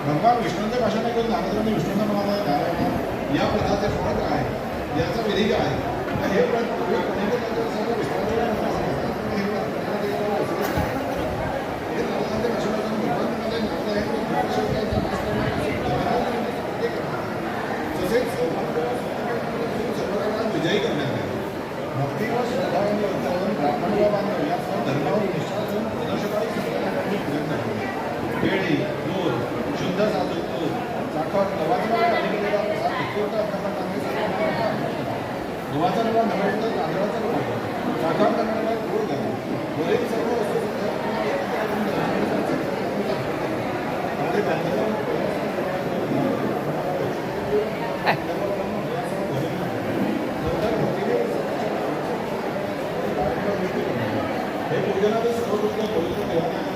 भगवान विष्णूंचे भाषण ऐकून नारदांनी विष्णूंना म्हणाला या व्रताचे फळ काय आहे, याचा विधी काय आहे. हे व्रत पूर्वी कोणी सर्व विष्णूंचे हे नारदांचे भाषण ऐकून भगवान म्हणाले नारद हे तसेच सर्वांना विजयी करण्यात आले. भक्ती व श्रद्धावानी उत्तम ब्राह्मण व बांधव यासह धर्मावर निष्ठा ठेवून प्रदर्शकाला संकटांनी पूजन करते. केळी, दूध, शुद्ध साजूक दूध, साखर, गव्हाचा रवा आणि केलेला प्रसाद उत्कृष्ट अन्नप्रणाने गव्हाचा रवा नव्हे तर तांदळाचा रवा, साखर करणारा गूळ घाला. वरील सर्व वस्तू हे पूजनाचे सर्वोत्तम पवित्र देवाने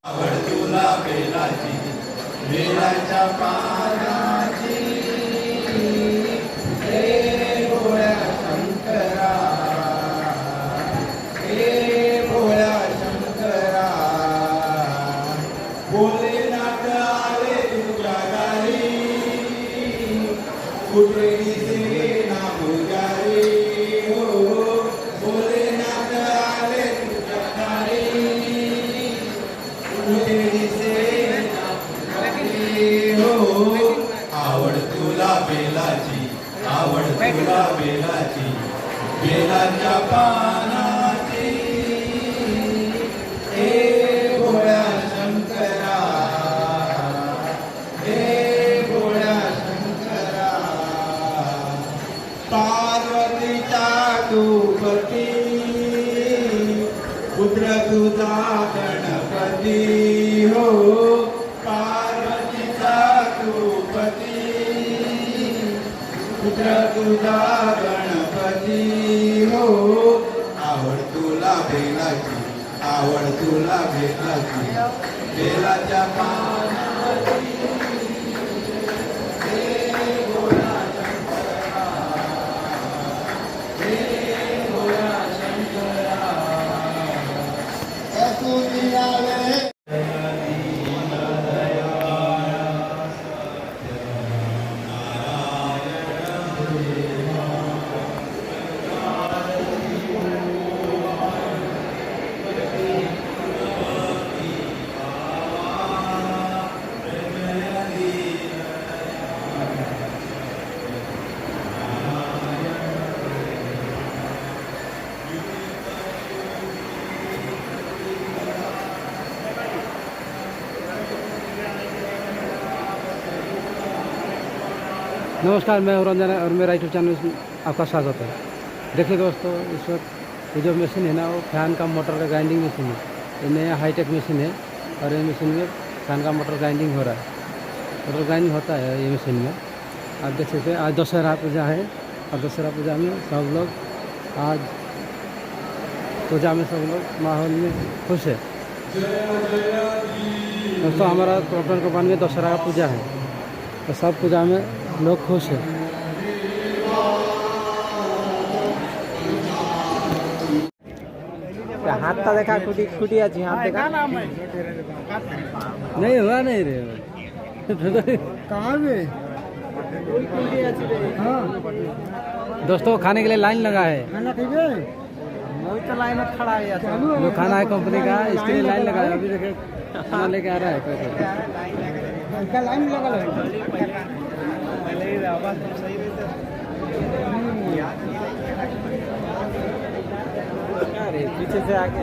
आवड तुला बेलाची बेलाच्या पानाची हे भोळ्या शंकरा, हे भोळ्या शंकरा. भोलेनाथ आले तुझ्या दारी, कुठे दिसेना पुजारी. हो भोलेनाथ आले तुझ्या दारी, कुठे दिसेना पुजारी. हो आवड तुला बेलाची, आवड तुला बेलाची बेलाच्या पानाची हे भोळ्या शंकरा, हे भोळ्या शंकरा. पार्वतीचा तू पती, पुत्र तुझा गणपती. हो पार्वतीचा तू पती, पुत्र तुझा गणपती. हो आवड तुला बेलाची, आवड तुला बेलाची बेलाच्या पानाची हे भोळा शंकरा, हे भोळा शंकरा. असुनी आले नमस्कार, मैं रंजन और मेरा यूट्यूब चैनल में आपका स्वागत है। देखिए दोस्तों, इस वक्त ये जो मशीन है ना, वो फैन का मोटर का ग्राइंडिंग मशीन है। ये नया हाईटेक मशीन है और ये मशीन में फैन का मोटर ग्राइंडिंग हो रहा है। मोटर ग्राइंडिंग होता है ये मशीन में। आप देख सकते हैं आज दशहरा पूजा है और दशहरा पूजा में सब लोग आज पूजा में सब लोग माहौल में खुश है। दोस्तों हमारा टोटल को में दशहरा का पूजा है तो सब पूजा में लोग खुश है। हाथ तो देखा कुटी कुटी अच्छी हाथ देखा नहीं हुआ नहीं रे कहाँ पे हाँ दोस्तों खाने के लिए लाइन लगा है। खाना खाइए वही तो लाइन में खड़ा है जो खाना है कंपनी का, इसके लिए लाइन लगा है। अभी देखे खाना लेके आ रहा है कोई। इसका लाइन लगा लो पीछे से आके